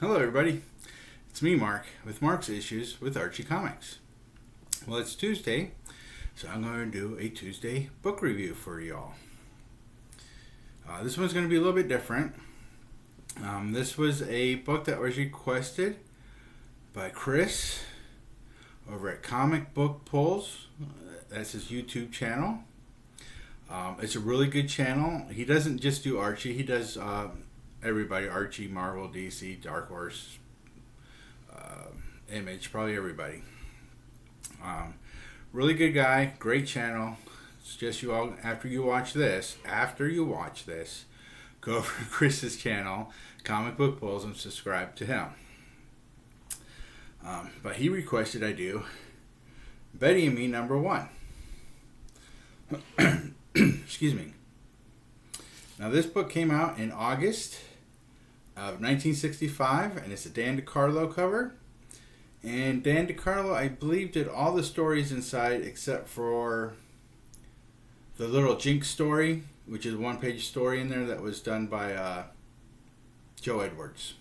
Hello, everybody. It's me, Mark, with Mark's Issues with Archie Comics. Well, it's Tuesday, so I'm going to do a Tuesday book review for y'all. This one's going to be a little bit different. This was a book that was requested by Chris over at Comic Book Pulls. That's his YouTube channel. It's a really good channel. He doesn't just do Archie. He does everybody: Archie, Marvel, DC, Dark Horse, Image, probably everybody. Really good guy, great channel. It's just you all, after you watch this, go over to Chris's channel, Comic Book Pulls, and subscribe to him. But he requested I do Betty and Me #1. Excuse me. Now, this book came out in August of 1965, and it's a Dan DeCarlo cover. And Dan DeCarlo, I believe, did all the stories inside except for the Little Jinx story, which is a one-page story in there that was done by Joe Edwards.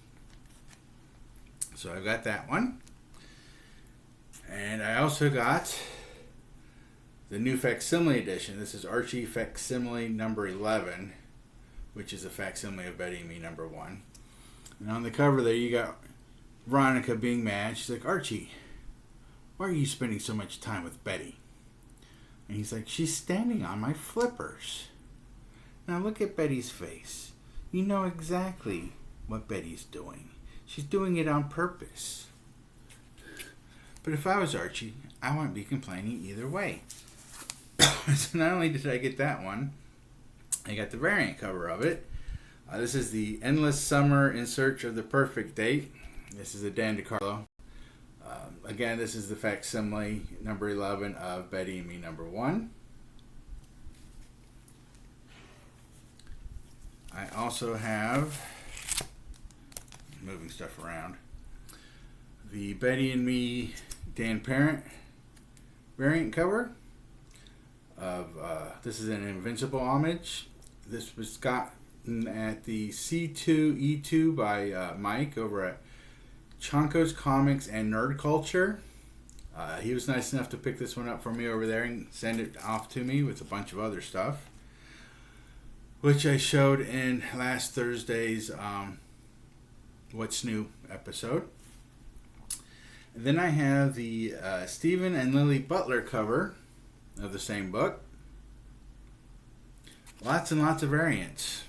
So I've got that one. And I also got the new facsimile edition. This is Archie facsimile number 11, which is a facsimile of Betty and Me #1. And on the cover there, you got Veronica being mad. She's like, "Archie, why are you spending so much time with Betty?" And he's like, "She's standing on my flippers. Now look at Betty's face. You know exactly what Betty's doing. She's doing it on purpose." But if I was Archie, I wouldn't be complaining either way. So not only did I get that one, I got the variant cover of it. This is the Endless Summer in Search of the Perfect Date. This is a Dan DeCarlo. Again, this is the facsimile number 11 of Betty and Me #1. I also have, moving stuff around, the Betty and Me Dan Parent variant cover of, this is an Invincible homage. This was gotten at the C2E2 by Mike over at Chonko's Comics and Nerd Culture. He was nice enough to pick this one up for me over there and send it off to me with a bunch of other stuff, which I showed in last Thursday's What's New episode. And then I have the Stephen and Lily Butler cover of the same book. Lots and lots of variants.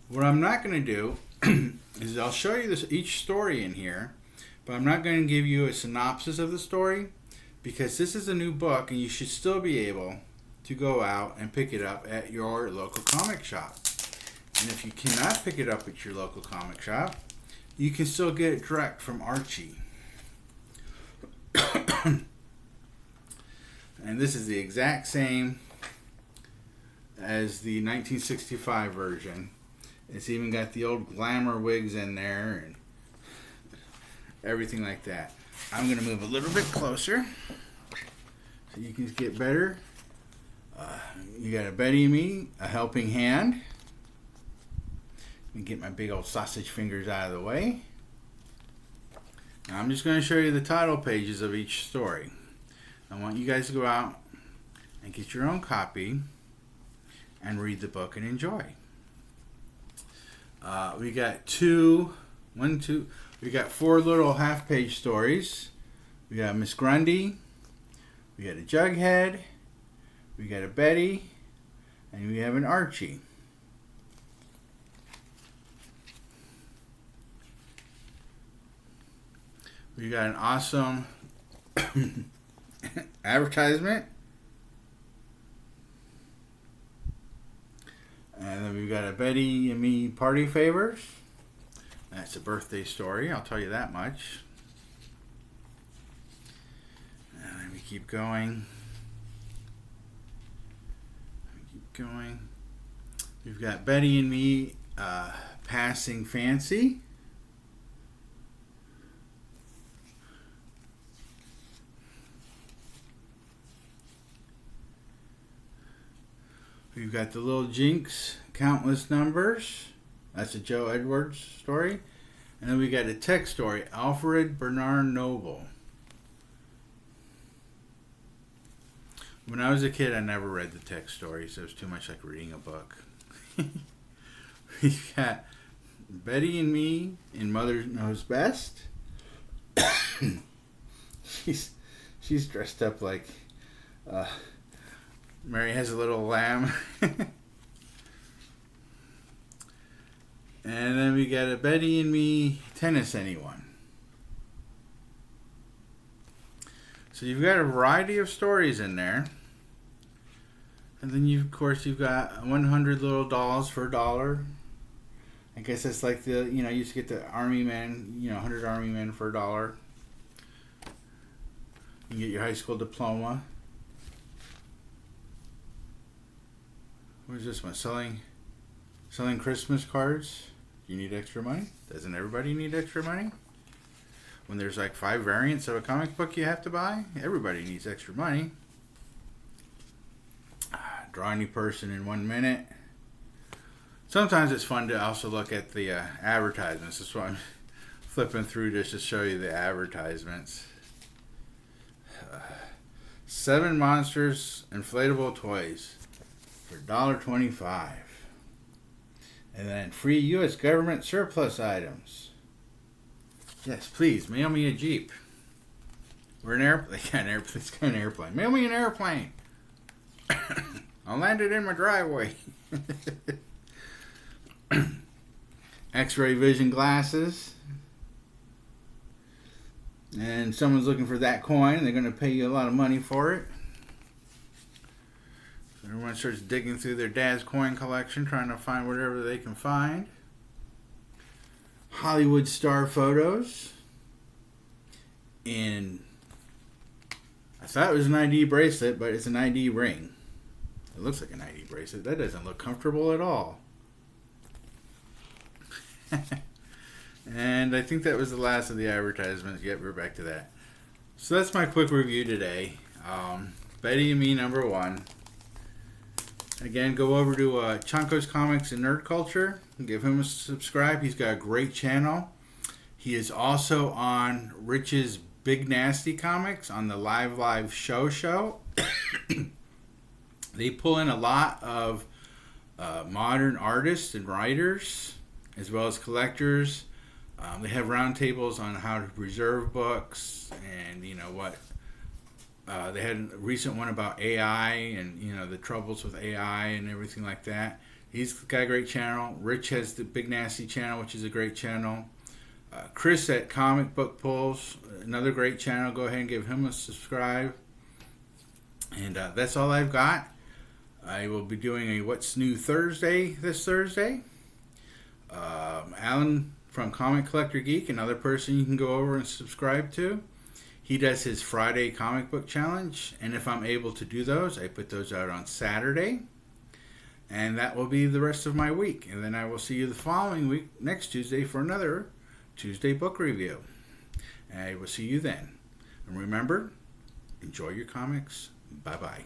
What I'm not going to do is I'll show you each story in here, but I'm not going to give you a synopsis of the story because this is a new book and you should still be able to go out and pick it up at your local comic shop. And if you cannot pick it up at your local comic shop, you can still get it direct from Archie. And this is the exact same as the 1965 version. It's even got the old glamour wigs in there and everything like that. I'm going to move a little bit closer so you can get better. You got a Betty and Me, a helping hand. Let me get my big old sausage fingers out of the way. Now I'm just going to show you the title pages of each story. I want you guys to go out and get your own copy and read the book and enjoy. We got we got 4 little half-page stories. We got Miss Grundy, we got a Jughead, we got a Betty, and we have an Archie. We got an awesome advertisement. And then we've got a Betty and Me Party Favors. That's a birthday story, I'll tell you that much. And let me keep going. We've got Betty and Me Passing Fancy. We've got the Little Jinx Countless Numbers That's a Joe Edwards story. And then we got a text story, Alfred Bernard Noble. When I was a kid, I never read the text stories. It was too much like reading a book. We got Betty and Me in Mother Knows Best. She's dressed up like Mary Has a Little Lamb. And then we got a Betty and Me Tennis Anyone. So you've got a variety of stories in there. And then you've got 100 little dolls for $1. I guess that's like you used to get the army men, 100 army men for $1. You get your high school diploma. What is this one? Selling Christmas cards. You need extra money? Doesn't everybody need extra money? When there's like 5 variants of a comic book you have to buy, everybody needs extra money. Draw any person in 1 minute. Sometimes it's fun to also look at the advertisements. That's why I'm flipping through just to show you the advertisements. 7 Monsters inflatable toys for $1.25. And then free U.S. government surplus items. Yes, please, mail me a Jeep. We're an airplane. It's got an airplane. Mail me an airplane. I'll land it in my driveway. X-ray vision glasses. And someone's looking for that coin. They're going to pay you a lot of money for it. So everyone starts digging through their dad's coin collection, trying to find whatever they can find. Hollywood star photos. I thought it was an ID bracelet, but it's an ID ring. It looks like an ID bracelet. That doesn't look comfortable at all. And I think that was the last of the advertisements. Yep, we're back to that. So that's my quick review today. Betty and Me #1. Again, go over to Chonko's Comics and Nerd Culture. Give him a subscribe. He's got a great channel. He is also on Rich's Big Nasty Comics on the Live show. They pull in a lot of modern artists and writers, as well as collectors. They have roundtables on how to preserve books, and they had a recent one about AI and the troubles with AI and everything like that. He's got a great channel. Rich has the Big Nasty channel, which is a great channel. Chris at Comic Book Pulls, another great channel. Go ahead and give him a subscribe. And that's all I've got. I will be doing a What's New Thursday this Thursday. Alan from Comic Collector Geek, another person you can go over and subscribe to. He does his Friday comic book challenge, and if I'm able to do those, I put those out on Saturday. And that will be the rest of my week. And then I will see you the following week, next Tuesday, for another Tuesday book review. And I will see you then. And remember, enjoy your comics. Bye-bye.